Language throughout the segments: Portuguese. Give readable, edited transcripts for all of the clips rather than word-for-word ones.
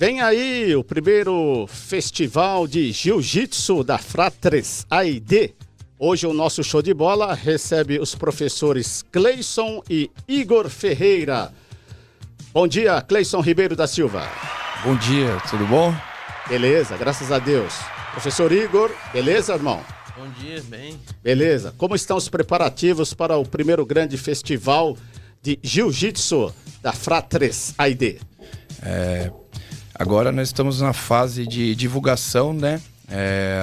Vem aí o primeiro festival de Jiu-Jitsu da Fratres AID. Hoje o nosso show de bola recebe os professores Cleison e Igor Ferreira. Bom dia, Cleison Ribeiro da Silva. Bom dia, tudo bom? Beleza, graças a Deus. Professor Igor, beleza, irmão? Bom dia, bem. Beleza. Como estão os preparativos para o primeiro grande festival de Jiu-Jitsu da Fratres AID? Agora nós estamos na fase de divulgação, né?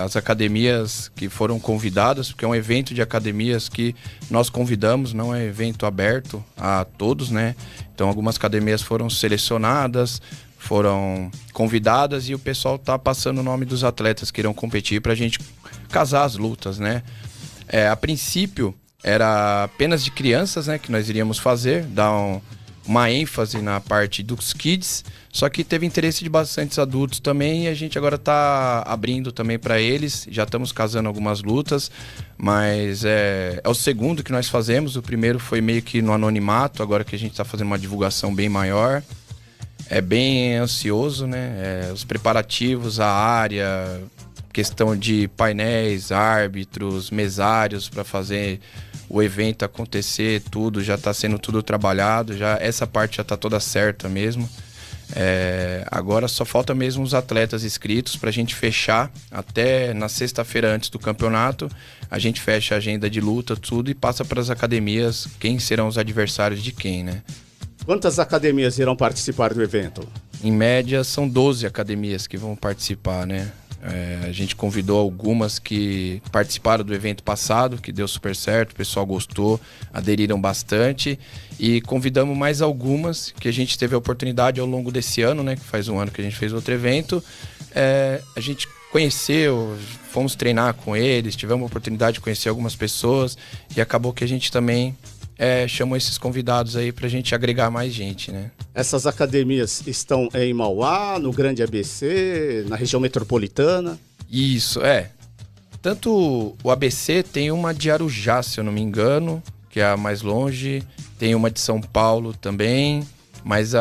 As academias que foram convidadas, porque é um evento de academias que nós convidamos, não é evento aberto a todos, né? Então algumas academias foram selecionadas, foram convidadas e o pessoal tá passando o nome dos atletas que irão competir para a gente casar as lutas, né? A princípio era apenas de crianças, né, que nós iríamos fazer, dar uma ênfase na parte dos kids, só que teve interesse de bastantes adultos também e a gente agora está abrindo também para eles, já estamos casando algumas lutas, mas é o segundo que nós fazemos, o primeiro foi meio que no anonimato, agora que a gente está fazendo uma divulgação bem maior, é bem ansioso, né, os preparativos, a área, questão de painéis, árbitros, mesários para fazer o evento acontecer, tudo, já está sendo tudo trabalhado, já essa parte já está toda certa mesmo. Agora só falta mesmo os atletas inscritos para a gente fechar até na sexta-feira antes do campeonato. A gente fecha a agenda de luta, tudo, e passa para as academias quem serão os adversários de quem, né? Quantas academias irão participar do evento? Em média são 12 academias que vão participar, né? A gente convidou algumas que participaram do evento passado, que deu super certo, o pessoal gostou, aderiram bastante, e convidamos mais algumas que a gente teve a oportunidade ao longo desse ano, né, que faz um ano que a gente fez outro evento. A gente conheceu, fomos treinar com eles, tivemos a oportunidade de conhecer algumas pessoas e acabou que a gente também chamou esses convidados aí pra gente agregar mais gente, né? Essas academias estão em Mauá, no Grande ABC, na região metropolitana? Isso, Tanto o ABC tem uma de Arujá, se eu não me engano, que é a mais longe, tem uma de São Paulo também, mas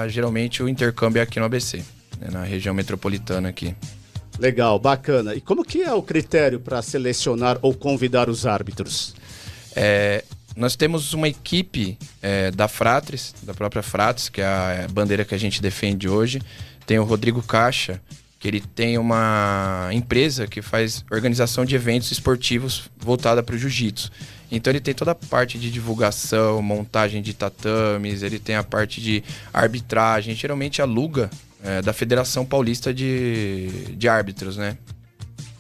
geralmente o intercâmbio é aqui no ABC, né, na região metropolitana aqui. Legal, bacana. E como que é o critério para selecionar ou convidar os árbitros? Nós temos uma equipe da Fratres, da própria Fratres, que é a bandeira que a gente defende hoje. Tem o Rodrigo Caixa, que ele tem uma empresa que faz organização de eventos esportivos voltada para o jiu-jitsu. Então ele tem toda a parte de divulgação, montagem de tatames, ele tem a parte de arbitragem, geralmente aluga da Federação Paulista de Árbitros, né?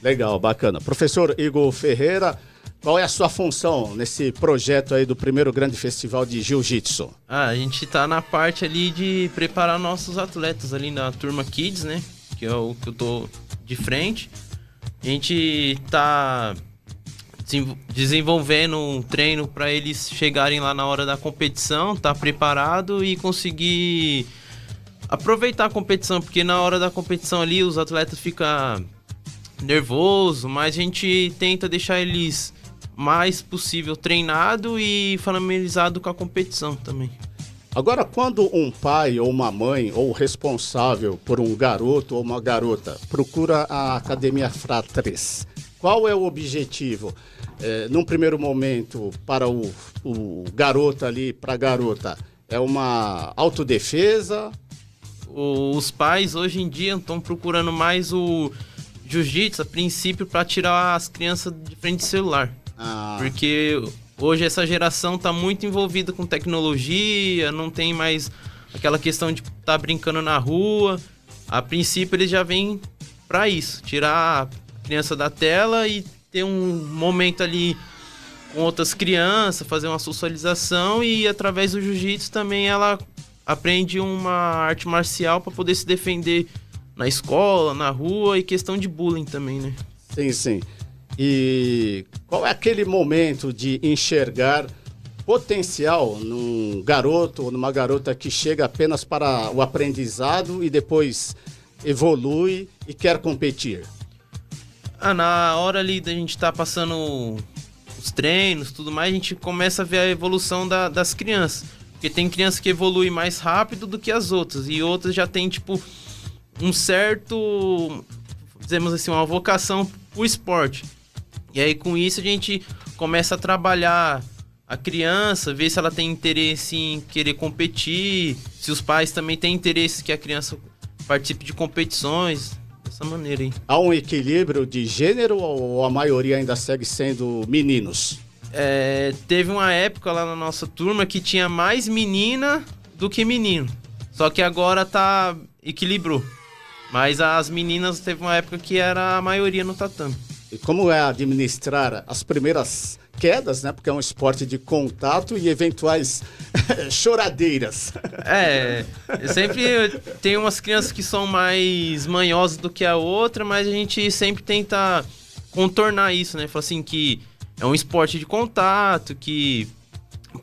Legal, bacana. Professor Igor Ferreira, qual é a sua função nesse projeto aí do primeiro grande festival de Jiu-Jitsu? A gente tá na parte ali de preparar nossos atletas ali na turma Kids, né? Que é o que eu tô de frente. A gente tá desenvolvendo um treino para eles chegarem lá na hora da competição, tá preparado e conseguir aproveitar a competição, porque na hora da competição ali os atletas ficam nervosos, mas a gente tenta deixar eles mais possível treinado e familiarizado com a competição também. Agora, quando um pai ou uma mãe ou responsável por um garoto ou uma garota procura a Academia Fratres, qual é o objetivo? Num primeiro momento, para o garoto ali, para a garota, é uma autodefesa? Os pais hoje em dia estão procurando mais o jiu-jitsu a princípio para tirar as crianças de frente do celular. Porque hoje essa geração tá muito envolvida com tecnologia, não tem mais aquela questão de estar brincando na rua. A princípio eles já vêm para isso, tirar a criança da tela e ter um momento ali com outras crianças, fazer uma socialização, e através do jiu-jitsu também ela aprende uma arte marcial para poder se defender na escola, na rua, e questão de bullying também, né? Sim, sim. E qual é aquele momento de enxergar potencial num garoto ou numa garota que chega apenas para o aprendizado e depois evolui e quer competir? Na hora ali da gente tá passando os treinos, tudo mais, a gente começa a ver a evolução das crianças. Porque tem criança que evolui mais rápido do que as outras, e outras já tem, tipo, um certo, dizemos assim, uma vocação pro esporte. E aí com isso a gente começa a trabalhar a criança, ver se ela tem interesse em querer competir, se os pais também têm interesse que a criança participe de competições, dessa maneira aí. Há um equilíbrio de gênero ou a maioria ainda segue sendo meninos? Teve uma época lá na nossa turma que tinha mais menina do que menino. Só que agora equilibrou. Mas as meninas teve uma época que era a maioria no tatame. E como é administrar as primeiras quedas, né? Porque é um esporte de contato e eventuais choradeiras. Sempre tem umas crianças que são mais manhosas do que a outra, mas a gente sempre tenta contornar isso, né? Fala assim que é um esporte de contato, que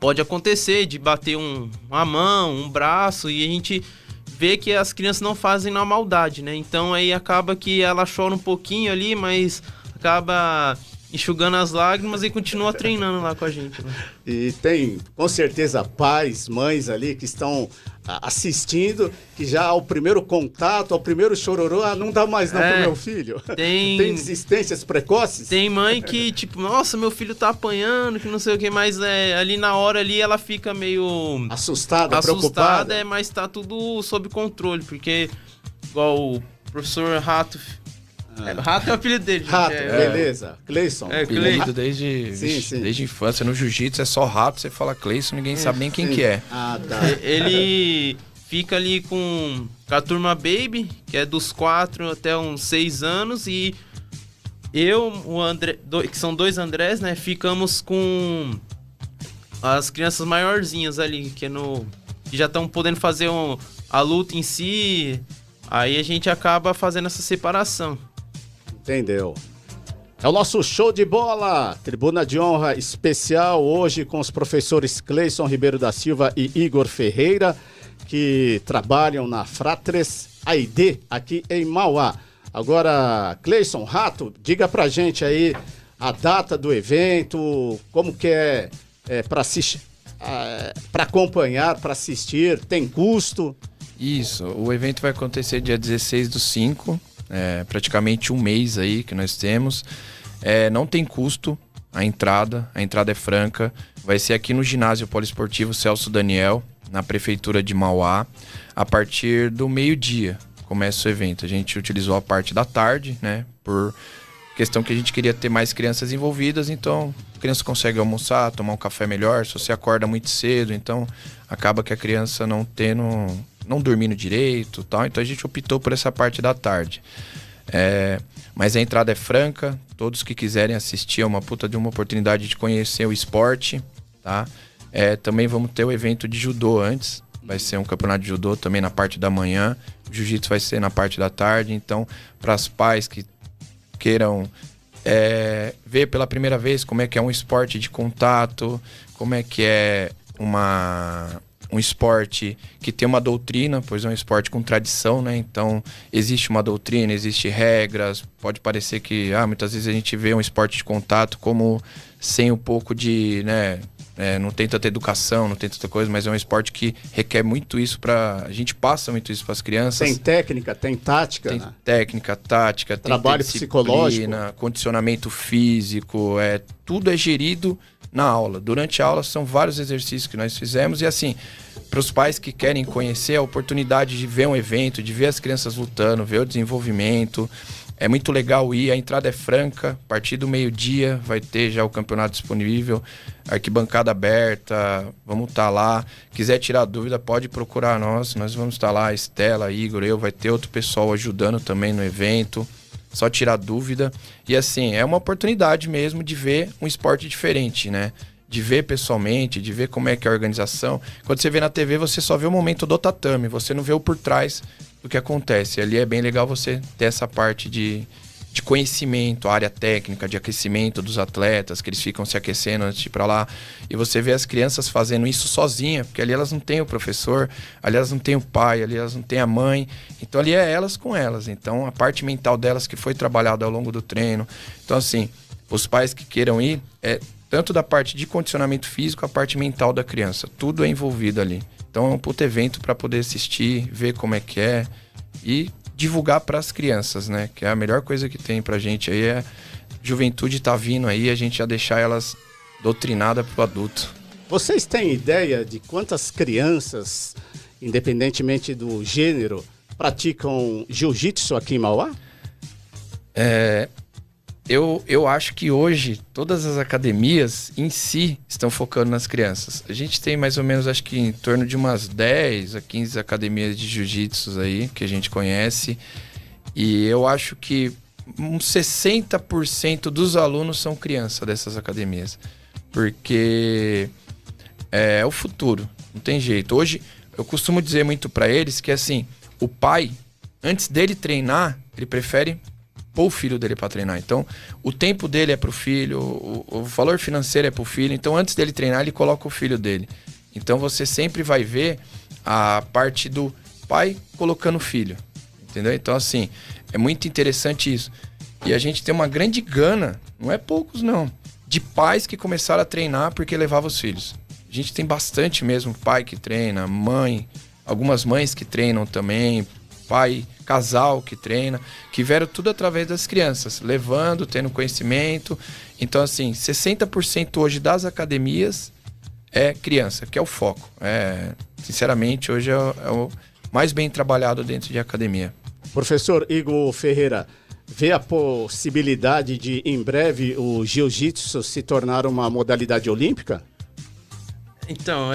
pode acontecer de bater uma mão, um braço, e a gente vê que as crianças não fazem na maldade, né? Então aí acaba que ela chora um pouquinho ali, mas acaba enxugando as lágrimas e continua treinando lá com a gente, né? E tem, com certeza, pais, mães ali que estão assistindo, que já ao primeiro contato, ao primeiro chororô, não dá mais não pro meu filho. Tem desistências precoces? Tem mãe que, tipo, nossa, meu filho tá apanhando, que não sei o que, mas ali na hora ali ela fica meio... Assustada, preocupada. Mas tá tudo sob controle, porque igual o professor Rato... Rato é o apelido dele. Rato, beleza. Cleison. Apelido desde infância. No jiu-jitsu é só Rato, você fala Cleison, ninguém sabe nem quem que é. Ah, tá. Ele fica ali com a turma Baby, que é dos 4 até uns 6 anos, e eu, o André, que são 2 Andrés, né, ficamos com as crianças maiorzinhas ali, que já estão podendo fazer a luta em si, aí a gente acaba fazendo essa separação. Entendeu? É o nosso show de bola, tribuna de honra especial hoje com os professores Cleison Ribeiro da Silva e Igor Ferreira, que trabalham na Fratres AID aqui em Mauá. Agora, Cleison, Rato, diga pra gente aí a data do evento, como que é para acompanhar, para assistir, tem custo? Isso, o evento vai acontecer dia 16/5, praticamente um mês aí que nós temos. Não tem custo a entrada é franca, vai ser aqui no ginásio poliesportivo Celso Daniel, na prefeitura de Mauá, a partir do meio-dia começa o evento. A gente utilizou a parte da tarde, né, por questão que a gente queria ter mais crianças envolvidas, então a criança consegue almoçar, tomar um café melhor, se você acorda muito cedo, então acaba que a criança não dormindo direito, tal, então a gente optou por essa parte da tarde. Mas a entrada é franca, todos que quiserem assistir é uma puta de uma oportunidade de conhecer o esporte, tá? Também vamos ter o evento de judô antes, vai ser um campeonato de judô também na parte da manhã, o jiu-jitsu vai ser na parte da tarde, então para os pais que queiram ver pela primeira vez como é que é um esporte de contato, como é que é um esporte que tem uma doutrina, pois é um esporte com tradição, né? Então, existe uma doutrina, existe regras. Pode parecer que, muitas vezes a gente vê um esporte de contato como sem um pouco de, né? Não tem tanta educação, não tem tanta coisa, mas é um esporte que requer muito isso a gente passa muito isso para as crianças. Tem técnica, tem tática, tem, né? Técnica, tática, trabalho tem psicológico, condicionamento físico, tudo é gerido na aula. Durante a aula são vários exercícios que nós fizemos e assim, para os pais que querem conhecer a oportunidade de ver um evento, de ver as crianças lutando, ver o desenvolvimento, é muito legal ir, a entrada é franca, a partir do meio-dia vai ter já o campeonato disponível, arquibancada aberta, vamos estar lá. Quiser tirar dúvida, pode procurar nós vamos estar lá, Estela, Igor, vai ter outro pessoal ajudando também no evento, só tirar dúvida. E assim, é uma oportunidade mesmo de ver um esporte diferente, né? De ver pessoalmente, de ver como é que é a organização. Quando você vê na TV, você só vê o momento do tatame, você não vê o por trás do que acontece. Ali é bem legal você ter essa parte de conhecimento, a área técnica, de aquecimento dos atletas, que eles ficam se aquecendo antes de ir pra lá. E você vê as crianças fazendo isso sozinha, porque ali elas não têm o professor, ali elas não têm o pai, ali elas não têm a mãe. Então ali é elas com elas. Então a parte mental delas que foi trabalhada ao longo do treino. Então assim, os pais que queiram ir, tanto da parte de condicionamento físico, a parte mental da criança. Tudo é envolvido ali. Então é um puto evento para poder assistir, ver como é que é e divulgar para as crianças, né? Que é a melhor coisa que tem pra gente aí, é juventude tá vindo aí, a gente já deixar elas doutrinadas pro adulto. Vocês têm ideia de quantas crianças, independentemente do gênero, praticam jiu-jitsu aqui em Mauá? Eu acho que hoje todas as academias em si estão focando nas crianças. A gente tem mais ou menos, acho que em torno de umas 10 a 15 academias de jiu-jitsu aí que a gente conhece. E eu acho que uns 60% dos alunos são criança dessas academias. Porque é o futuro, não tem jeito. Hoje eu costumo dizer muito para eles que assim, o pai, antes dele treinar, ele prefere pôr o filho dele para treinar. Então, o tempo dele é pro filho, o valor financeiro é pro filho. Então, antes dele treinar, ele coloca o filho dele. Então, você sempre vai ver a parte do pai colocando o filho. Entendeu? Então, assim, é muito interessante isso. E a gente tem uma grande gana, não é poucos não, de pais que começaram a treinar porque levavam os filhos. A gente tem bastante mesmo pai que treina, mãe, algumas mães que treinam também, pai, casal que treina, que vieram tudo através das crianças, levando, tendo conhecimento. Então, assim, 60% hoje das academias é criança, que é o foco. Sinceramente, hoje é o mais bem trabalhado dentro de academia. Professor Igor Ferreira, vê a possibilidade de, em breve, o jiu-jitsu se tornar uma modalidade olímpica? Então,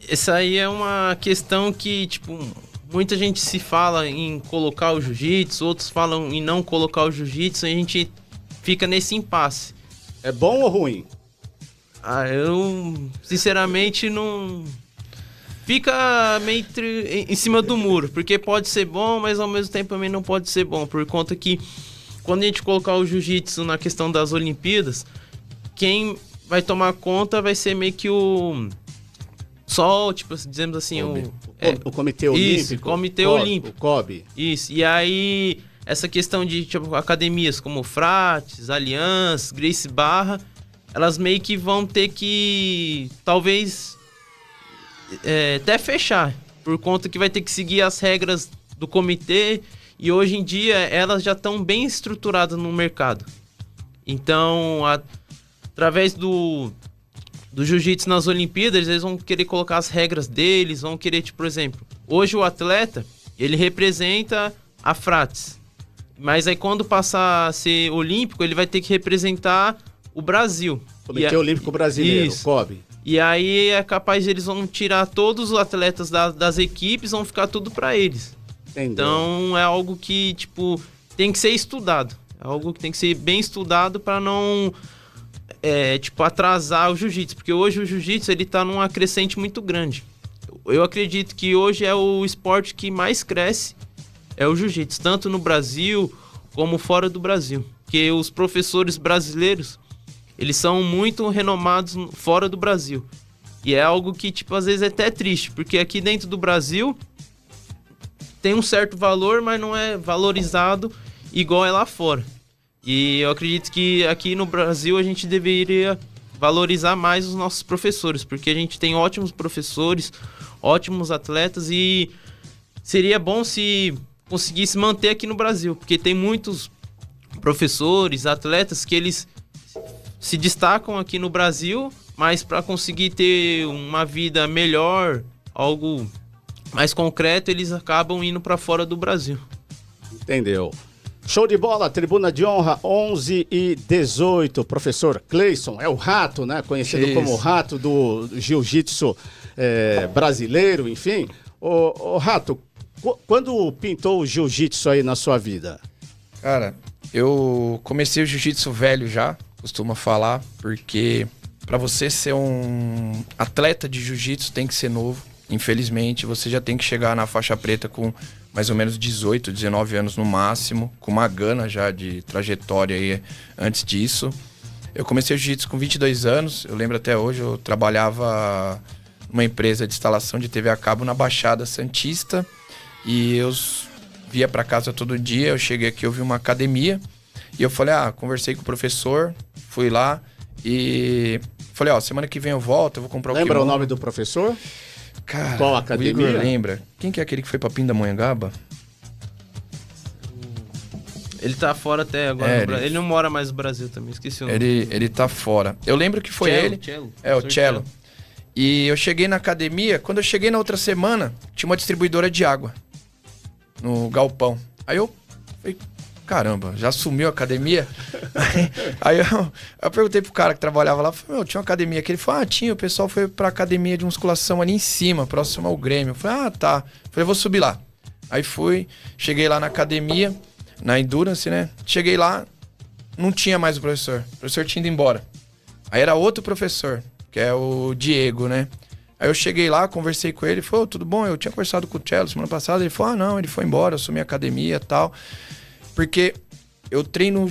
essa aí é uma questão que, tipo, muita gente se fala em colocar o jiu-jitsu, outros falam em não colocar o jiu-jitsu, e a gente fica nesse impasse. É bom ou ruim? Eu, sinceramente, não... Fica meio em cima do muro, porque pode ser bom, mas ao mesmo tempo também não pode ser bom, por conta que quando a gente colocar o jiu-jitsu na questão das Olimpíadas, quem vai tomar conta vai ser meio que só, tipo, dizemos assim, o Comitê Olímpico. Isso, Comitê Olímpico. O COB. Isso, e aí essa questão de, tipo, academias como Frates, Aliança, Gracie Barra, elas meio que vão ter que, talvez, até fechar, por conta que vai ter que seguir as regras do comitê, e hoje em dia elas já estão bem estruturadas no mercado. Então, através do jiu-jitsu nas Olimpíadas, eles vão querer colocar as regras deles, vão querer, tipo, por exemplo, hoje o atleta, ele representa a Frates, mas aí quando passar a ser olímpico, ele vai ter que representar o Brasil. Comitê Olímpico Brasileiro, isso. COB. E aí é capaz de eles vão tirar todos os atletas das equipes, vão ficar tudo para eles. Entendeu. Então é algo que, tipo, tem que ser estudado. É algo que tem que ser bem estudado para não, tipo, atrasar o jiu-jitsu. Porque hoje o jiu-jitsu, ele tá numa crescente muito grande. Eu acredito que hoje é o esporte que mais cresce, é o jiu-jitsu. Tanto no Brasil como fora do Brasil. Porque os professores brasileiros, eles são muito renomados fora do Brasil. E é algo que, tipo, às vezes é até triste. Porque aqui dentro do Brasil tem um certo valor, mas não é valorizado igual é lá fora. E eu acredito que aqui no Brasil a gente deveria valorizar mais os nossos professores. Porque a gente tem ótimos professores, ótimos atletas. E seria bom se conseguisse manter aqui no Brasil. Porque tem muitos professores, atletas que eles se destacam aqui no Brasil, mas para conseguir ter uma vida melhor, algo mais concreto, eles acabam indo para fora do Brasil. Entendeu? Show de bola, Tribuna de Honra 11 e 18. Professor Cleison, é o Rato, né? Conhecido Isso. como o Rato do jiu-jitsu brasileiro, enfim. Ô Rato, quando pintou o jiu-jitsu aí na sua vida? Cara, eu comecei o jiu-jitsu velho já, costumo falar, porque para você ser um atleta de jiu-jitsu tem que ser novo. Infelizmente, você já tem que chegar na faixa preta com mais ou menos 18, 19 anos no máximo, com uma gana já de trajetória aí antes disso. Eu comecei o jiu-jitsu com 22 anos, eu lembro até hoje, eu trabalhava numa empresa de instalação de TV a cabo na Baixada Santista e eu via para casa todo dia. Eu cheguei aqui, eu vi uma academia e eu falei, conversei com o professor, fui lá e falei, semana que vem eu volto, eu vou comprar o Lembra kimono. o nome do professor? Cara, qual academia? O Igor lembra. Quem que é aquele que foi pra Pindamonhangaba? Ele tá fora até agora. Ele não mora mais no Brasil também, esqueci o nome. Ele tá fora. Eu lembro que foi ele. O Cello. E eu cheguei na academia, quando eu cheguei na outra semana, tinha uma distribuidora de água no galpão. Aí eu falei, caramba, já sumiu a academia? Aí eu perguntei pro cara que trabalhava lá, falei, tinha uma academia aqui. Ele falou, tinha, o pessoal foi pra academia de musculação ali em cima, próximo ao Grêmio. Eu falei, tá. Eu falei, vou subir lá. Aí fui, cheguei lá na academia, na Endurance, né? Cheguei lá, não tinha mais o professor tinha ido embora. Aí era outro professor, que é o Diego, né? Aí eu cheguei lá, conversei com ele, falou, tudo bom? Eu tinha conversado com o Cello semana passada. Ele falou, não, ele foi embora, eu assumi a academia e tal. Porque eu treinei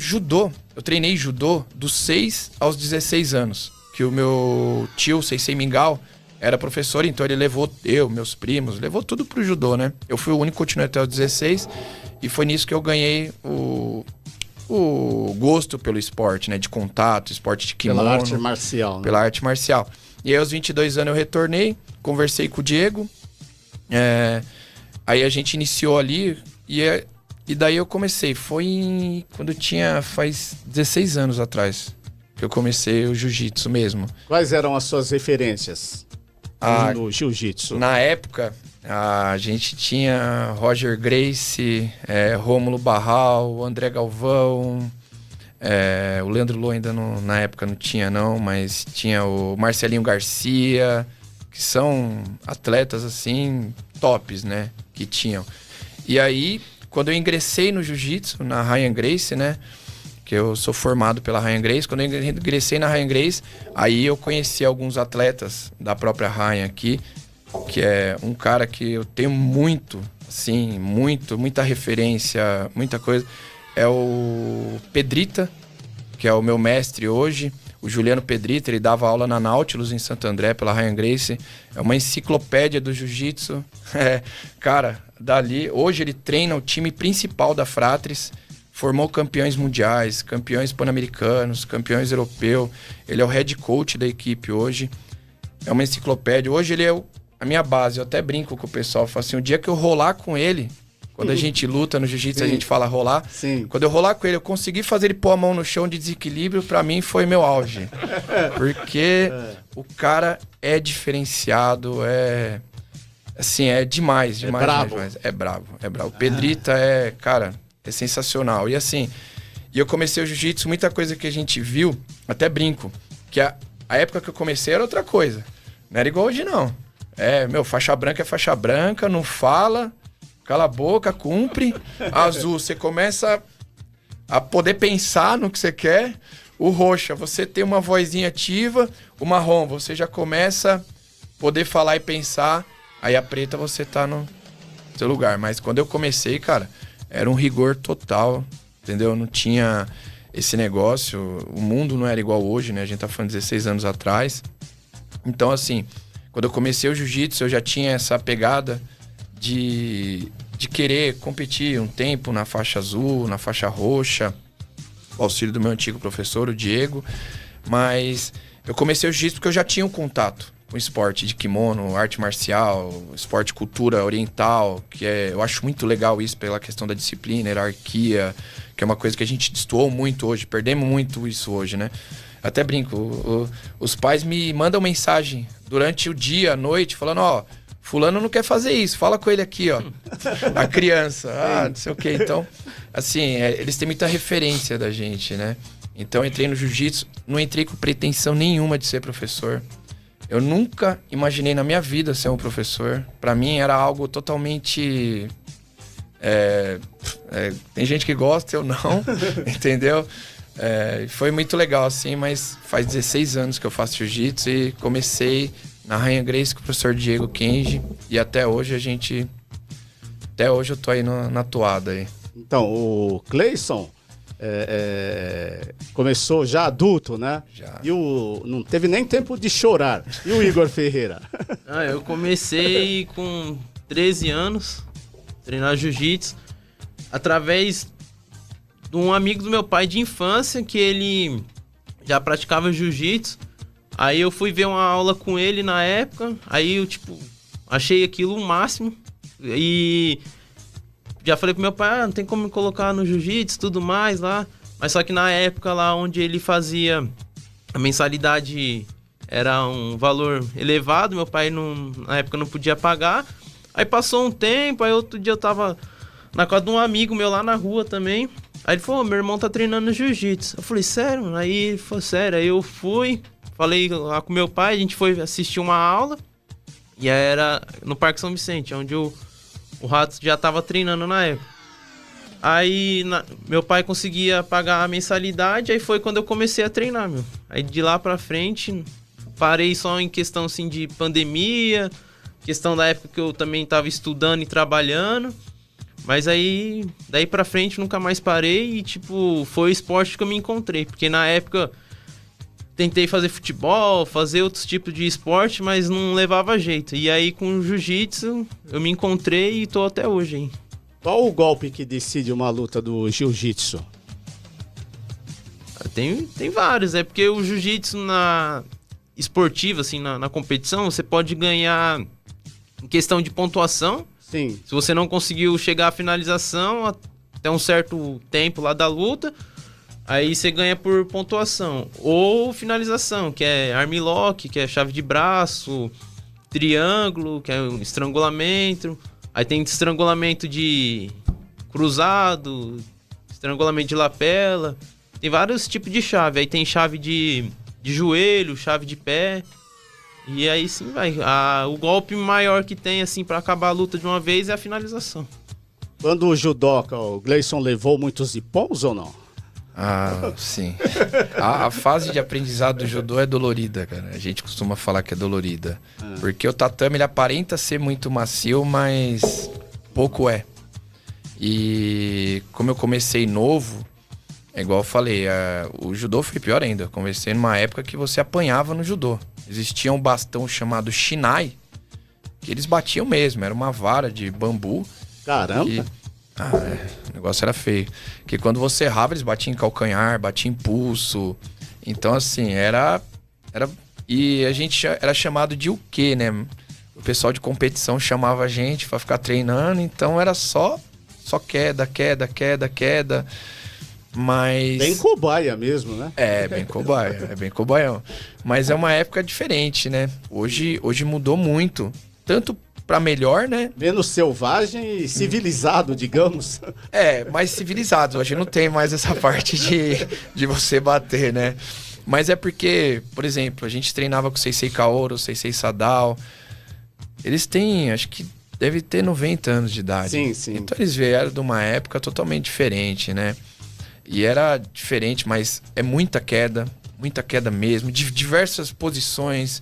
judô dos 6 aos 16 anos. Que o meu tio, Sensei Mingau, era professor, então ele levou meus primos, levou tudo pro judô, né? Eu fui o único que continuei até os 16 e foi nisso que eu ganhei o gosto pelo esporte, né? De contato, esporte de kimono. Pela arte marcial, né? Pela arte marcial. E aí aos 22 anos eu retornei, conversei com o Diego, aí a gente iniciou ali e daí eu comecei. Foi quando faz 16 anos atrás que eu comecei o jiu-jitsu mesmo. Quais eram as suas referências no jiu-jitsu? Na época, a gente tinha Roger Gracie, Rômulo Barral, André Galvão, o Leandro Lô ainda na época não tinha não, mas tinha o Marcelinho Garcia, que são atletas assim, tops, né, que tinham. E aí, quando eu ingressei no jiu-jitsu, na Ryan Gracie, né, que eu sou formado pela Ryan Gracie. Quando eu ingressei na Ryan Gracie, aí eu conheci alguns atletas da própria Ryan aqui, que é um cara que eu tenho muita referência, muita coisa. É o Pedrita, que é o meu mestre hoje, o Juliano Pedrita, ele dava aula na Nautilus em Santo André pela Ryan Gracie. É uma enciclopédia do jiu-jitsu. Cara, dali, hoje ele treina o time principal da Fratris. Formou campeões mundiais, campeões pan-americanos, campeões europeus. Ele é o head coach da equipe hoje. É uma enciclopédia. Hoje ele é a minha base. Eu até brinco com o pessoal. Falo assim, o dia que eu rolar com ele, quando a gente luta no jiu-jitsu, a gente fala rolar. Sim. Quando eu rolar com ele, eu consegui fazer ele pôr a mão no chão de desequilíbrio, pra mim foi meu auge. Porque o cara é diferenciado, assim, é demais. É brabo. Demais. É bravo. O Pedrita cara... É sensacional. E assim, eu comecei o jiu-jitsu, muita coisa que a gente viu, até brinco, que a época que eu comecei era outra coisa. Não era igual hoje, não. Faixa branca é faixa branca, não fala, cala a boca, cumpre. Azul, você começa a poder pensar no que você quer. O roxa, você tem uma vozinha ativa. O marrom, você já começa a poder falar e pensar. Aí a preta, você tá no seu lugar. Mas quando eu comecei, cara... Era um rigor total, entendeu? Não tinha esse negócio. O mundo não era igual hoje, né? A gente tá falando 16 anos atrás. Então, assim, quando eu comecei o jiu-jitsu, eu já tinha essa pegada de querer competir um tempo na faixa azul, na faixa roxa. O auxílio do meu antigo professor, o Diego. Mas eu comecei o jiu-jitsu porque eu já tinha um contato com esporte de kimono, arte marcial, esporte cultura oriental, que eu acho muito legal isso pela questão da disciplina, hierarquia, que é uma coisa que a gente destoou muito hoje, perdemos muito isso hoje, né? Até brinco, os pais me mandam mensagem durante o dia, à noite, falando, fulano não quer fazer isso, fala com ele aqui, a criança, não sei o quê. Então, assim, eles têm muita referência da gente, né? Então, eu entrei no jiu-jitsu, não entrei com pretensão nenhuma de ser professor. Eu nunca imaginei na minha vida ser um professor. Pra mim era algo totalmente... tem gente que gosta, eu não, entendeu? Foi muito legal, assim, mas faz 16 anos que eu faço jiu-jitsu e comecei na Ryan Gracie com o professor Diego Kenji e até hoje eu tô aí na toada aí. Então, o Cleison... começou já adulto, né? Já. E não teve nem tempo de chorar. E o Igor Ferreira? Eu comecei com 13 anos, treinar jiu-jitsu, através de um amigo do meu pai de infância, que ele já praticava jiu-jitsu. Aí eu fui ver uma aula com ele na época, aí eu, achei aquilo o máximo. E Já falei pro meu pai, não tem como me colocar no jiu-jitsu e tudo mais lá. Mas só que na época lá onde ele fazia, a mensalidade era um valor elevado, meu pai na época não podia pagar. Aí passou um tempo, aí outro dia eu tava na casa de um amigo meu lá na rua também. Aí ele falou, meu irmão tá treinando jiu-jitsu. Eu falei, sério? Aí ele falou, sério. Aí eu fui, falei lá com meu pai, a gente foi assistir uma aula. E aí era no Parque São Vicente, onde o Rato já tava treinando na época. Aí meu pai conseguia pagar a mensalidade, aí foi quando eu comecei a treinar, meu. Aí de lá pra frente, parei só em questão assim de pandemia, questão da época que eu também tava estudando e trabalhando. Mas aí, daí pra frente, nunca mais parei e, tipo, foi o esporte que eu me encontrei. Porque na época, tentei fazer futebol, fazer outros tipos de esporte, mas não levava jeito. E aí, com o jiu-jitsu, eu me encontrei e tô até hoje, hein. Qual o golpe que decide uma luta do jiu-jitsu? Tem vários, porque o jiu-jitsu na esportiva, assim, na competição, você pode ganhar em questão de pontuação. Sim. Se você não conseguiu chegar à finalização até um certo tempo lá da luta, aí você ganha por pontuação. Ou finalização, que é armlock, que é chave de braço, triângulo, que é um estrangulamento. Aí tem estrangulamento de cruzado, estrangulamento de lapela. Tem vários tipos de chave. Aí tem chave de joelho, chave de pé. E aí sim vai. O golpe maior que tem, assim, pra acabar a luta de uma vez é a finalização. Quando o judoca, o Gleison levou muitos ipons ou não? Ah, sim. A fase de aprendizado do judô é dolorida, cara. A gente costuma falar que é dolorida. Porque o tatame, ele aparenta ser muito macio, mas pouco é. E como eu comecei novo, é igual eu falei, o judô foi pior ainda. Eu comecei numa época que você apanhava no judô. Existia um bastão chamado shinai, que eles batiam mesmo. Era uma vara de bambu. Caramba! O negócio era feio. Que quando você errava, eles batiam em calcanhar, batiam em pulso. Então, assim, era... E a gente era chamado de o quê, né? O pessoal de competição chamava a gente pra ficar treinando. Então, era só queda. Mas... Bem cobaia mesmo, né? É, bem cobaia. É bem cobaião. Mas é uma época diferente, né? Hoje mudou muito. Tanto pra melhor, né? Menos selvagem e civilizado, digamos. É, mais civilizado. Hoje não tem mais essa parte de você bater, né? Mas é porque, por exemplo, a gente treinava com o Sensei Kaoru, o Sensei Sadao. Eles têm, acho que deve ter 90 anos de idade. Sim, sim. Então eles vieram de uma época totalmente diferente, né? E era diferente, mas é muita queda mesmo, de diversas posições.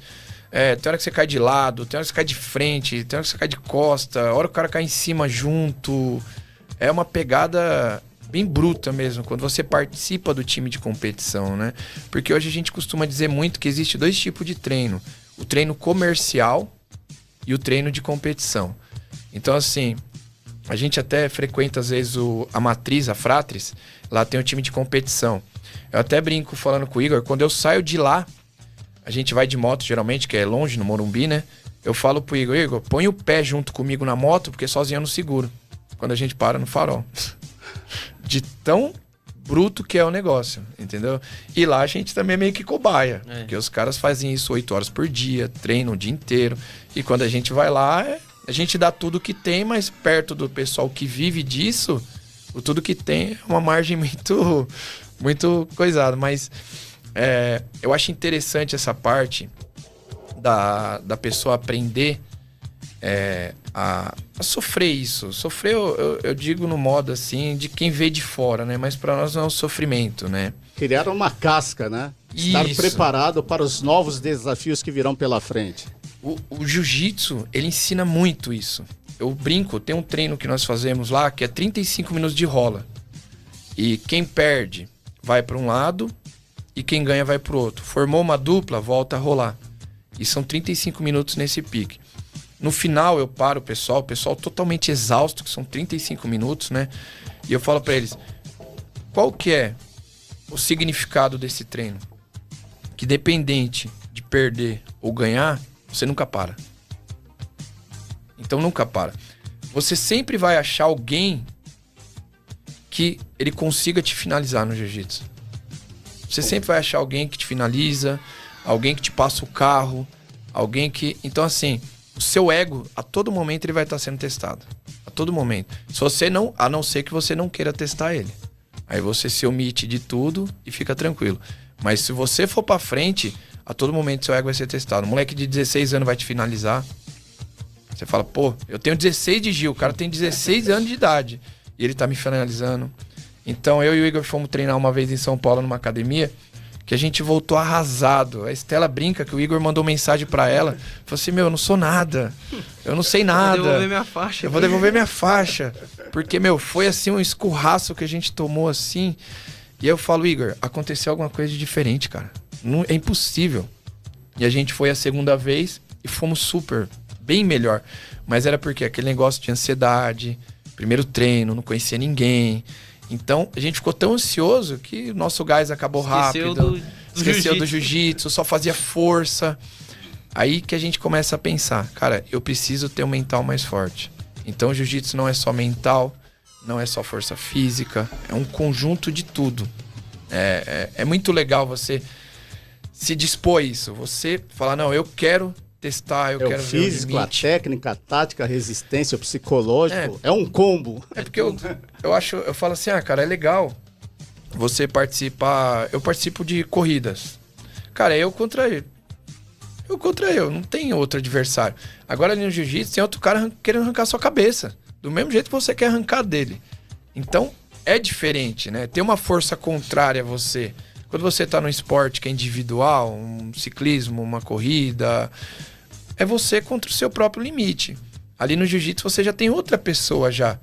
Tem hora que você cai de lado, tem hora que você cai de frente, tem hora que você cai de costa, a hora que o cara cai em cima junto. É uma pegada bem bruta mesmo, quando você participa do time de competição, né? Porque hoje a gente costuma dizer muito que existe 2 tipos de treino. O treino comercial e o treino de competição. Então, assim, a gente até frequenta, às vezes, a Matriz, a Fratris. Lá tem um time de competição. Eu até brinco falando com o Igor, quando eu saio de lá, a gente vai de moto, geralmente, que é longe, no Morumbi, né? Eu falo pro Igor, põe o pé junto comigo na moto, porque sozinho eu não seguro. Quando a gente para no farol. De tão bruto que é o negócio, entendeu? E lá a gente também é meio que cobaia. Porque os caras fazem isso 8 horas por dia, treinam o dia inteiro. E quando a gente vai lá, a gente dá tudo que tem, mas perto do pessoal que vive disso, o tudo que tem é uma margem muito, muito coisada. Mas... eu acho interessante essa parte da pessoa aprender a sofrer isso. Sofrer, eu digo no modo assim, de quem vê de fora, né? Mas para nós não é um sofrimento, né? Criar uma casca, né? Estar preparado para os novos desafios que virão pela frente. O jiu-jitsu, ele ensina muito isso. Eu brinco, tem um treino que nós fazemos lá que é 35 minutos de rola. E quem perde vai para um lado e quem ganha vai pro outro. Formou uma dupla, volta a rolar. E são 35 minutos nesse pique. No final eu paro o pessoal totalmente exausto, que são 35 minutos, né? E eu falo pra eles, qual que é o significado desse treino? Que dependente de perder ou ganhar, você nunca para. Então nunca para. Você sempre vai achar alguém que ele consiga te finalizar no jiu-jitsu. Você sempre vai achar alguém que te finaliza, alguém que te passa o carro, alguém que... Então, assim, o seu ego, a todo momento, ele vai estar sendo testado. A todo momento. Se você não... A não ser que você não queira testar ele. Aí você se omite de tudo e fica tranquilo. Mas se você for pra frente, a todo momento seu ego vai ser testado. Um moleque de 16 anos vai te finalizar. Você fala, pô, eu tenho 16 de Gil, o cara tem 16 anos de idade. E ele tá me finalizando. Então eu e o Igor fomos treinar uma vez em São Paulo, numa academia, que a gente voltou arrasado. A Estela brinca que o Igor mandou mensagem pra ela. Falou assim, meu, eu não sou nada. Eu não sei nada. Eu vou devolver minha faixa. Eu vou devolver minha faixa. Porque, meu, foi assim um escurraço que a gente tomou assim. E aí eu falo, Igor, aconteceu alguma coisa de diferente, cara. Não, é impossível. E a gente foi a segunda vez e fomos super, bem melhor. Mas era porque aquele negócio de ansiedade, primeiro treino, não conhecia ninguém. Então, a gente ficou tão ansioso que o nosso gás acabou rápido. Esqueceu do jiu-jitsu, só fazia força. Aí que a gente começa a pensar, cara, eu preciso ter um mental mais forte. Então, o jiu-jitsu não é só mental, não é só força física, é um conjunto de tudo. É muito legal você se dispor a isso. Você falar, não, eu quero testar, eu quero ver o físico, a limite. técnica, a tática, a resistência, o psicológico. É um combo. É porque eu falo assim, cara, é legal você participar. Eu participo de corridas. Cara, eu contra ele. Eu contra eu, não tem outro adversário. Agora ali no jiu-jitsu tem outro cara querendo arrancar sua cabeça. Do mesmo jeito que você quer arrancar dele. Então, é diferente, né? Tem uma força contrária a você. Quando você tá num esporte que é individual, um ciclismo, uma corrida, é você contra o seu próprio limite. Ali no jiu-jitsu você já tem outra pessoa já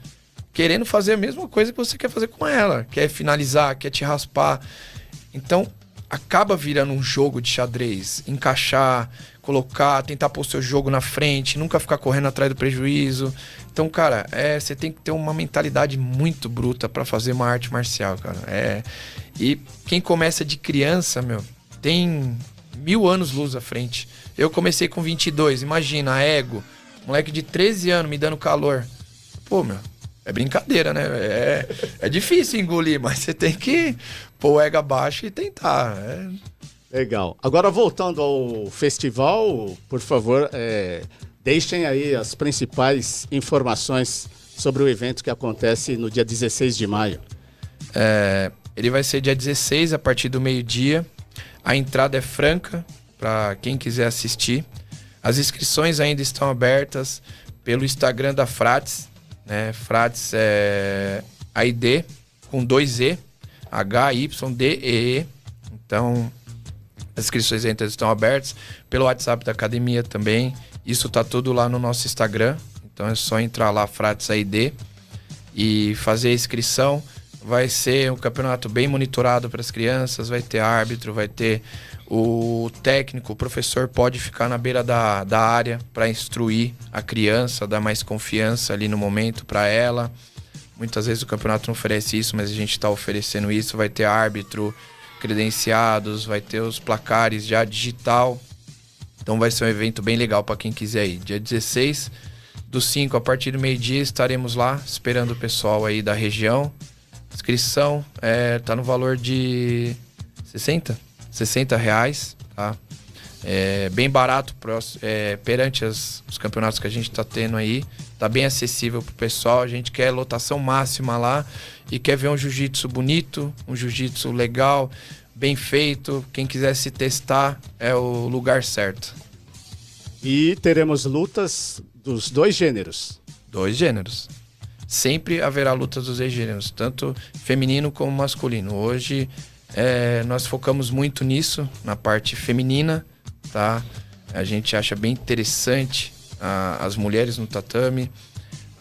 querendo fazer a mesma coisa que você quer fazer com ela. Quer finalizar, quer te raspar. Então, acaba virando um jogo de xadrez. Encaixar, colocar, tentar pôr o seu jogo na frente, nunca ficar correndo atrás do prejuízo. Então, cara, você tem que ter uma mentalidade muito bruta pra fazer uma arte marcial, cara. E quem começa de criança, meu, tem 1000 anos luz à frente. Eu comecei com 22, imagina, ego. Moleque de 13 anos me dando calor. Pô, meu, é brincadeira, né? É difícil engolir, mas você tem que pôr o ego abaixo e tentar. Legal. Agora, voltando ao festival, por favor, deixem aí as principais informações sobre o evento que acontece no dia 16 de maio. Ele vai ser dia 16, a partir do meio-dia. A entrada é franca para quem quiser assistir. As inscrições ainda estão abertas pelo Instagram da Frates, né? Frates é AID com 2E, HYDEE. Então, as inscrições ainda estão abertas. Pelo WhatsApp da academia também. Isso tá tudo lá no nosso Instagram. Então é só entrar lá, Frates AID, e fazer a inscrição. Vai ser um campeonato bem monitorado para as crianças, vai ter árbitro, vai ter o técnico, o professor pode ficar na beira da área para instruir a criança, dar mais confiança ali no momento para ela. Muitas vezes o campeonato não oferece isso, mas a gente está oferecendo isso. Vai ter árbitro, credenciados, vai ter os placares já digital. Então vai ser um evento bem legal para quem quiser ir. Dia 16 do 5, a partir do meio-dia, estaremos lá esperando o pessoal aí da região. Inscrição tá no valor de 60 reais, tá? Bem barato perante os campeonatos que a gente tá tendo aí. Tá bem acessível pro pessoal. A gente quer lotação máxima lá e quer ver um jiu-jitsu bonito, um jiu-jitsu legal, bem feito. Quem quiser se testar é o lugar certo. E teremos lutas dos dois gêneros. 2 gêneros. Sempre haverá lutas dos 2 gêneros, tanto feminino como masculino. Hoje nós focamos muito nisso, na parte feminina, tá? A gente acha bem interessante as mulheres no tatame.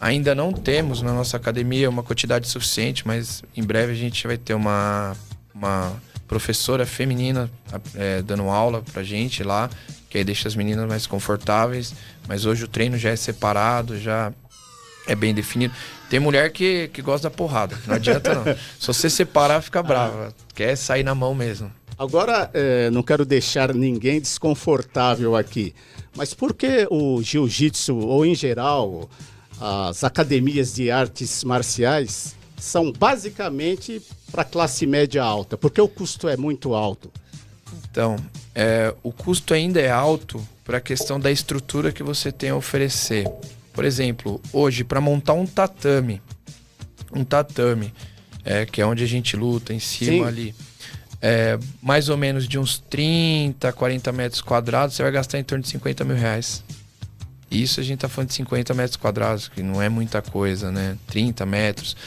Ainda não temos na nossa academia uma quantidade suficiente, mas em breve a gente vai ter uma professora feminina dando aula pra gente lá, que aí deixa as meninas mais confortáveis. Mas hoje o treino já é separado, já é bem definido. Tem mulher que gosta da porrada, não adianta não. Se você separar, fica brava. Quer sair na mão mesmo. Agora, não quero deixar ninguém desconfortável aqui, mas por que o jiu-jitsu, ou em geral, as academias de artes marciais, são basicamente para classe média alta, porque o custo é muito alto. Então, o custo ainda é alto para a questão da estrutura que você tem a oferecer. Por exemplo, hoje, para montar um tatame, que é onde a gente luta, em cima Sim. ali, mais ou menos de uns 30, 40 metros quadrados, você vai gastar em torno de 50 mil reais. Isso a gente tá falando de 50 metros quadrados, que não é muita coisa, né? 30 metros.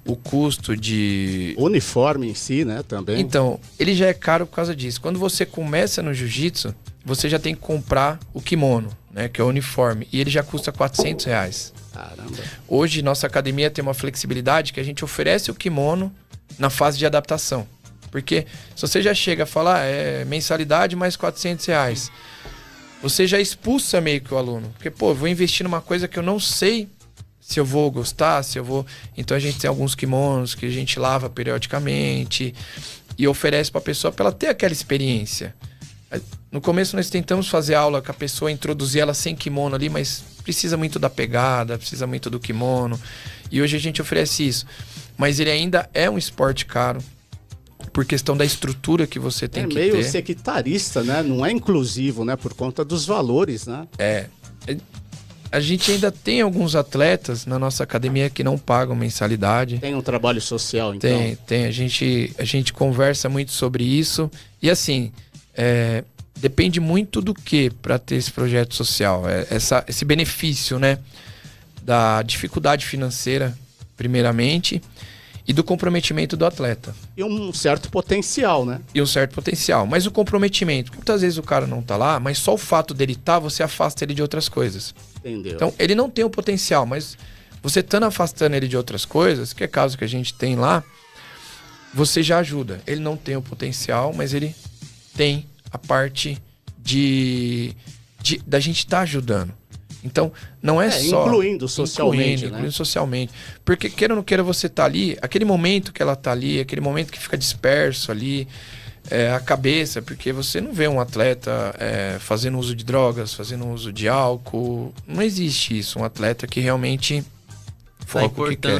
O custo de... uniforme em si, né? Também. Então, ele já é caro por causa disso. Quando você começa no jiu-jitsu, você já tem que comprar o kimono, né? Que é o uniforme. E ele já custa 400 reais. Caramba. Hoje, nossa academia tem uma flexibilidade que a gente oferece o kimono na fase de adaptação. Porque se você já chega a falar, mensalidade mais 400 reais... você já expulsa meio que o aluno. Porque, eu vou investir numa coisa que eu não sei se eu vou gostar, se eu vou... Então a gente tem alguns kimonos que a gente lava periodicamente e oferece para a pessoa para ela ter aquela experiência. No começo nós tentamos fazer aula com a pessoa, introduzir ela sem kimono ali, mas precisa muito da pegada, precisa muito do kimono. E hoje a gente oferece isso. Mas ele ainda é um esporte caro. Por questão da estrutura que você tem que ter. É meio sectarista, né? Não é inclusivo, né? Por conta dos valores, né? A gente ainda tem alguns atletas na nossa academia que não pagam mensalidade. Tem um trabalho social, então? Tem. A gente conversa muito sobre isso. E assim, depende muito do que para ter esse projeto social. Esse benefício, né? Da dificuldade financeira, primeiramente, e do comprometimento do atleta. E um certo potencial, né? Mas o comprometimento, muitas vezes o cara não tá lá, mas só o fato dele estar, você afasta ele de outras coisas. Entendeu? Então, ele não tem o potencial, mas você estando afastando ele de outras coisas, que é caso que a gente tem lá, você já ajuda. Ele não tem o potencial, mas ele tem a parte da gente estar ajudando. Então, não é só... Incluindo socialmente, né? Incluindo socialmente. Porque, queira ou não queira, você tá ali, aquele momento que ela tá ali, aquele momento que fica disperso ali, a cabeça, porque você não vê um atleta fazendo uso de drogas, fazendo uso de álcool. Não existe isso. Um atleta que realmente foca o que quer.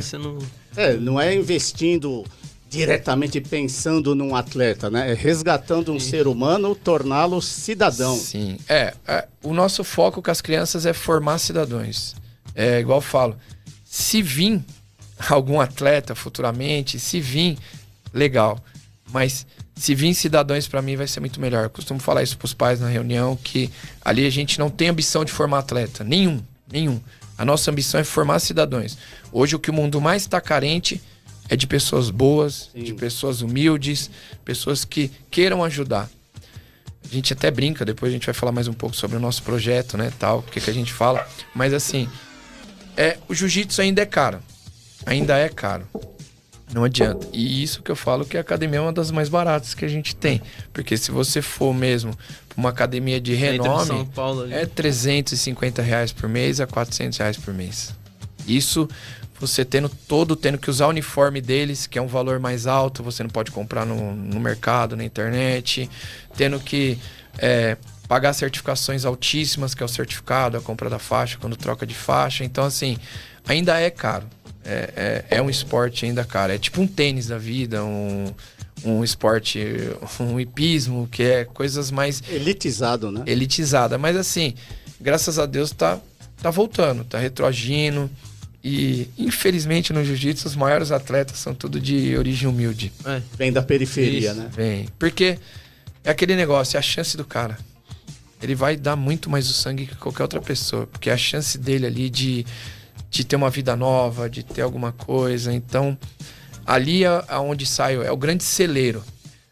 Não é investindo diretamente pensando num atleta, né? É resgatando um ser humano, torná-lo cidadão. Sim. O nosso foco com as crianças é formar cidadãos. É igual eu falo, se vir algum atleta futuramente, se vir, legal. Mas se vir cidadãos, para mim vai ser muito melhor. Eu costumo falar isso pros pais na reunião, que ali a gente não tem ambição de formar atleta. Nenhum. A nossa ambição é formar cidadãos. Hoje o que o mundo mais está carente é de pessoas boas, Sim. de pessoas humildes, pessoas que queiram ajudar. A gente até brinca, depois a gente vai falar mais um pouco sobre o nosso projeto, né, tal, o que a gente fala. Mas assim, o jiu-jitsu ainda é caro. Ainda é caro. Não adianta. E isso que eu falo que a academia é uma das mais baratas que a gente tem. Porque se você for mesmo para uma academia de renome, São Paulo, ali. é 350 reais por mês a 400 reais por mês. Isso... você tendo que usar o uniforme deles, que é um valor mais alto, você não pode comprar no mercado, na internet, tendo que pagar certificações altíssimas, que é o certificado, a compra da faixa, quando troca de faixa. Então, assim, ainda é caro. É um esporte ainda caro. É tipo um tênis da vida, um esporte, um hipismo, que é coisas mais... elitizado, né? Elitizada. Mas, assim, graças a Deus tá voltando, tá retroagindo. E, infelizmente, no jiu-jitsu, os maiores atletas são tudo de origem humilde. Vem da periferia, né? Vem. Porque é aquele negócio, é a chance do cara. Ele vai dar muito mais o sangue que qualquer outra pessoa. Porque é a chance dele ali de ter uma vida nova, de ter alguma coisa. Então, ali aonde sai é o grande celeiro.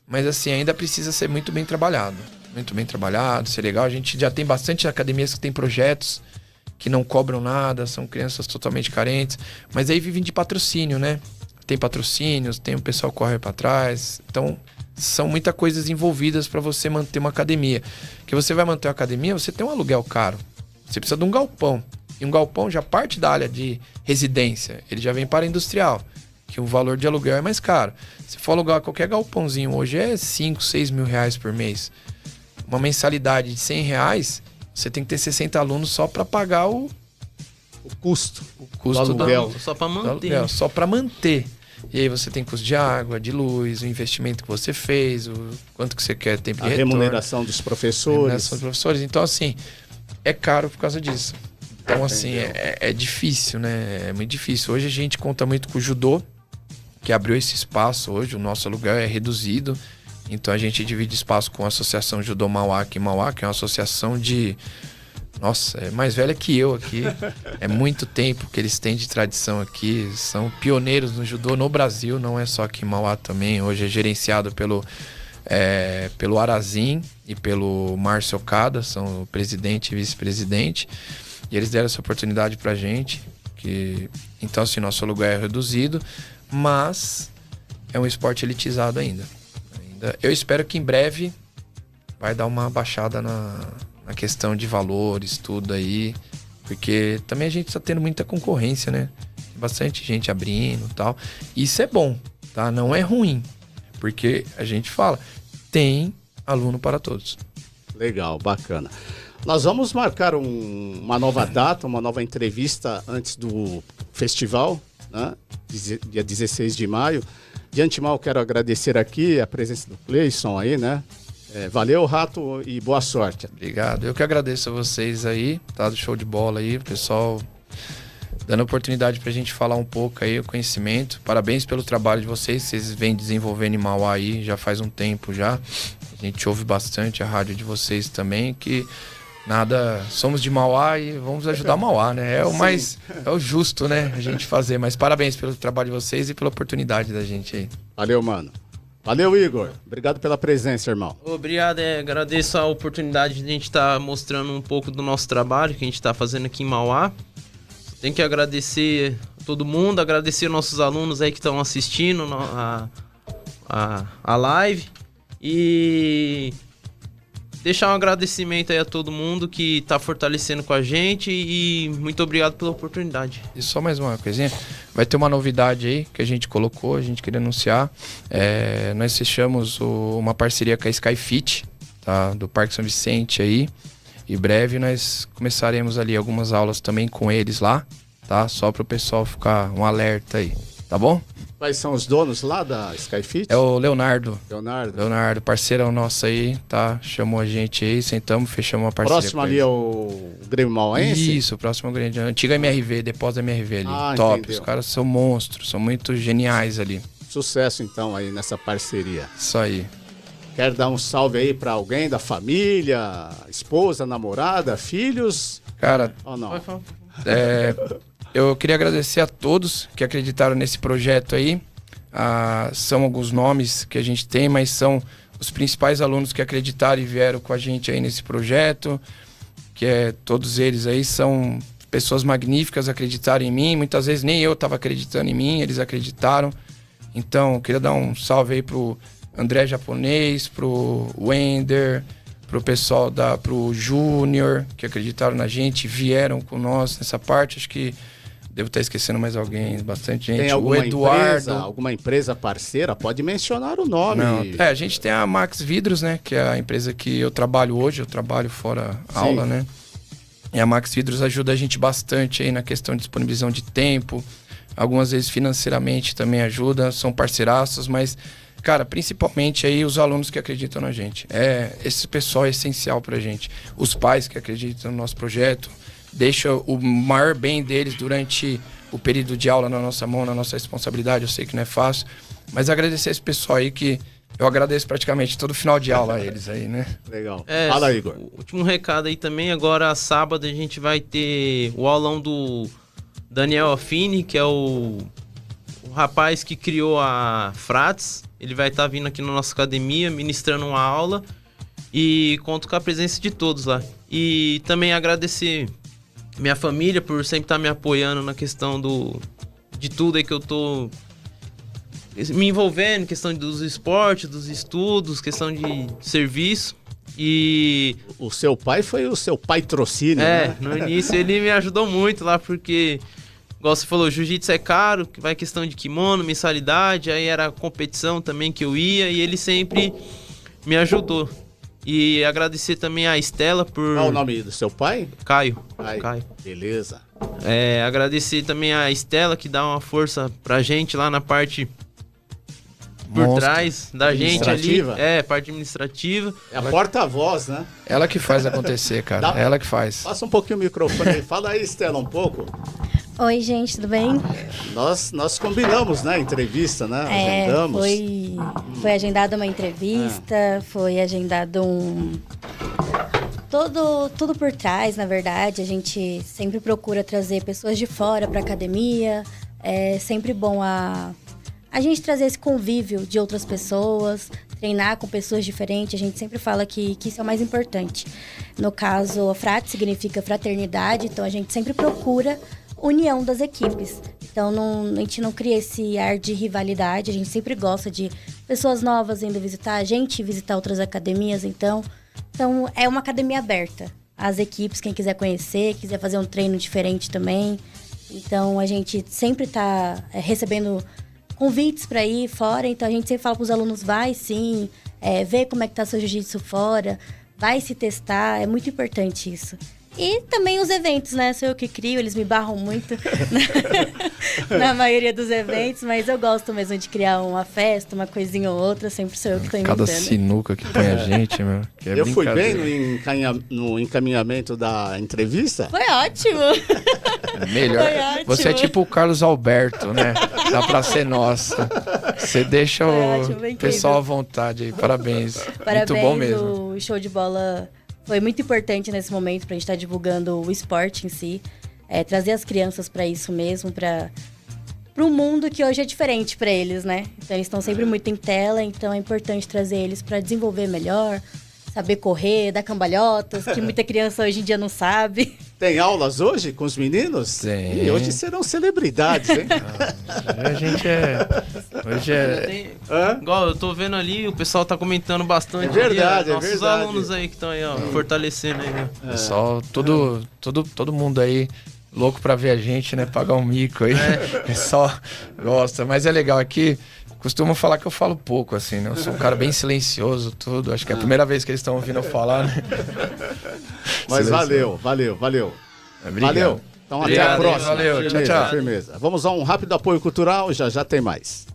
Mas, assim, ainda precisa ser muito bem trabalhado. Muito bem trabalhado, ser legal. A gente já tem bastante academias que tem projetos que não cobram nada, são crianças totalmente carentes, mas aí vivem de patrocínio, né? Tem patrocínios, tem o pessoal que corre para trás, então são muitas coisas envolvidas para você manter uma academia. Que você vai manter uma academia, você tem um aluguel caro, você precisa de um galpão, e um galpão já parte da área de residência, ele já vem para industrial, que o valor de aluguel é mais caro. Se for alugar qualquer galpãozinho hoje é 5, 6 mil reais por mês. Uma mensalidade de 100 reais... você tem que ter 60 alunos só para pagar o custo do aluguel. Só para manter. Só para manter. E aí você tem custo de água, de luz, o investimento que você fez, o quanto que você quer tempo de retorno. Remuneração dos professores. Remuneração dos professores. Então, assim, é caro por causa disso. Então, assim, é difícil, né? É muito difícil. Hoje a gente conta muito com o judô, que abriu esse espaço hoje. O nosso aluguel é reduzido. Então, a gente divide espaço com a Associação Judô Mauá aqui em Mauá, que é uma associação de... Nossa, é mais velha que eu aqui. É muito tempo que eles têm de tradição aqui. São pioneiros no judô no Brasil, não é só aqui em Mauá também. Hoje é gerenciado pelo Arazin e pelo Márcio Okada, são o presidente e vice-presidente. E eles deram essa oportunidade pra gente. Então, assim, nosso aluguel é reduzido, mas é um esporte elitizado ainda. Eu espero que em breve vai dar uma baixada na questão de valores, tudo aí, porque também a gente tá tendo muita concorrência, né? Tem bastante gente abrindo e tal. Isso é bom, tá? Não é ruim, porque a gente fala, tem aluno para todos. Legal, bacana. Nós vamos marcar uma nova data, uma nova entrevista antes do festival, né? Dia 16 de maio. De antemão, quero agradecer aqui a presença do Cleison aí, né? Valeu, Rato, e boa sorte. Obrigado. Eu que agradeço a vocês aí, tá? Do show de bola aí, o pessoal dando oportunidade pra gente falar um pouco aí, o conhecimento. Parabéns pelo trabalho de vocês vêm desenvolvendo em Mauá aí, já faz um tempo já. A gente ouve bastante a rádio de vocês também, que somos de Mauá e vamos ajudar Mauá, né? É o justo, né? A gente fazer. Mas parabéns pelo trabalho de vocês e pela oportunidade da gente aí. Valeu, mano. Valeu, Igor. Obrigado pela presença, irmão. Obrigado, agradeço a oportunidade de a gente estar mostrando um pouco do nosso trabalho que a gente está fazendo aqui em Mauá. Tem que agradecer a todo mundo, agradecer nossos alunos aí que estão assistindo a live e deixar um agradecimento aí a todo mundo que está fortalecendo com a gente e muito obrigado pela oportunidade. E só mais uma coisinha, vai ter uma novidade aí que a gente colocou, a gente queria anunciar. Nós fechamos uma parceria com a Skyfit, tá? Do Parque São Vicente aí. Em breve nós começaremos ali algumas aulas também com eles lá, tá? Só para o pessoal ficar um alerta aí, tá bom? Quais são os donos lá da Skyfit? É o Leonardo. Leonardo, parceirão nosso aí, tá? Chamou a gente aí, sentamos, fechamos uma parceria. Próximo ali é o Grêmio Mauense? Isso, próximo ao Grêmio. Antiga MRV, depósito da MRV ali. Top, entendeu. Os caras são monstros, são muito geniais ali. Sucesso então aí nessa parceria. Isso aí. Quer dar um salve aí pra alguém da família, esposa, namorada, filhos? Cara, ou não? Eu queria agradecer a todos que acreditaram nesse projeto aí. São alguns nomes que a gente tem, mas são os principais alunos que acreditaram e vieram com a gente aí nesse projeto. Todos eles aí são pessoas magníficas, acreditaram em mim. Muitas vezes nem eu estava acreditando em mim, eles acreditaram. Então, eu queria dar um salve aí pro André Japonês, pro Wender, pro pessoal pro Júnior, que acreditaram na gente, vieram com nós nessa parte. Acho que devo estar esquecendo mais alguém, bastante gente. Tem alguma empresa parceira? Pode mencionar o nome. Não, a gente tem a Max Vidros, né? Que é a empresa que eu trabalho hoje, eu trabalho fora aula, né? E a Max Vidros ajuda a gente bastante aí na questão de disponibilização de tempo. Algumas vezes financeiramente também ajuda, são parceiraços, mas, cara, principalmente aí os alunos que acreditam na gente. Esse pessoal é essencial pra gente. Os pais que acreditam no nosso projeto, deixa o maior bem deles durante o período de aula na nossa mão, na nossa responsabilidade. Eu sei que não é fácil, mas agradecer esse pessoal aí que eu agradeço praticamente todo final de aula a eles aí, né? Legal. Fala, Igor. O último recado aí também, agora sábado a gente vai ter o aulão do Daniel Affini, que é o rapaz que criou a Frates. Ele vai estar vindo aqui na nossa academia, ministrando uma aula e conto com a presença de todos lá. E também agradecer minha família por sempre estar me apoiando na questão de tudo aí que eu tô me envolvendo, questão dos esportes, dos estudos, questão de serviço. E o seu pai foi o seu patrocínio, né? No início ele me ajudou muito lá, porque, igual você falou, jiu-jitsu é caro, vai questão de kimono, mensalidade, aí era competição também que eu ia, e ele sempre me ajudou. E agradecer também a Estela por... Qual o nome do seu pai? Caio. Beleza. Agradecer também a Estela, que dá uma força pra gente lá na parte por trás da gente ali. Parte administrativa. É a porta-voz, né? Ela que faz acontecer, cara. Ela que faz. Passa um pouquinho o microfone aí. Fala aí, Estela, um pouco. Oi, gente, tudo bem? Nós combinamos, né? Entrevista, né? Agendamos. Foi agendada uma entrevista, foi agendado tudo por trás, na verdade. A gente sempre procura trazer pessoas de fora para academia. É sempre bom a gente trazer esse convívio de outras pessoas, treinar com pessoas diferentes. A gente sempre fala que isso é o mais importante. No caso, a Frat significa fraternidade, então a gente sempre procura união das equipes. Então a gente não cria esse ar de rivalidade, a gente sempre gosta de pessoas novas indo visitar a gente, visitar outras academias. Então é uma academia aberta. As equipes, quem quiser conhecer, quiser fazer um treino diferente também. Então a gente sempre está recebendo convites para ir fora, então a gente sempre fala para os alunos, vai sim, ver como é que tá seu jiu-jitsu fora, vai se testar, é muito importante isso. E também os eventos, né? Sou eu que crio, eles me barram muito na maioria dos eventos, mas eu gosto mesmo de criar uma festa, uma coisinha ou outra, sempre sou eu que tô inventando. Cada sinuca que põe a gente, meu. Eu fui bem no encaminhamento da entrevista? Foi ótimo! Melhor. Foi ótimo. Você é tipo o Carlos Alberto, né? Da Praça é Nossa. Você deixa o pessoal à vontade aí. Parabéns. Muito bom mesmo. O show de bola foi muito importante nesse momento pra gente estar divulgando o esporte em si. Trazer as crianças para isso mesmo, para um mundo que hoje é diferente para eles, né? Então eles estão sempre muito em tela, então é importante trazer eles para desenvolver melhor, saber correr, dar cambalhotas, que muita criança hoje em dia não sabe. Tem aulas hoje com os meninos? Tem. E hoje serão celebridades, hein? A gente Hoje Igual, eu tô vendo ali, o pessoal tá comentando bastante. É verdade, ali, nossos alunos aí que estão aí, ó, fortalecendo aí, né? Pessoal, todo mundo aí louco pra ver a gente, né? Pagar um mico aí. Só gosta. Mas é legal aqui. Costumo falar que eu falo pouco, assim, né? Eu sou um cara bem silencioso, tudo. Acho que é a primeira vez que eles estão ouvindo eu falar, né? Mas valeu. Obrigado. Valeu. Então até a próxima. Valeu, firmeza, tchau. Firmeza. Vamos a um rápido apoio cultural, já tem mais.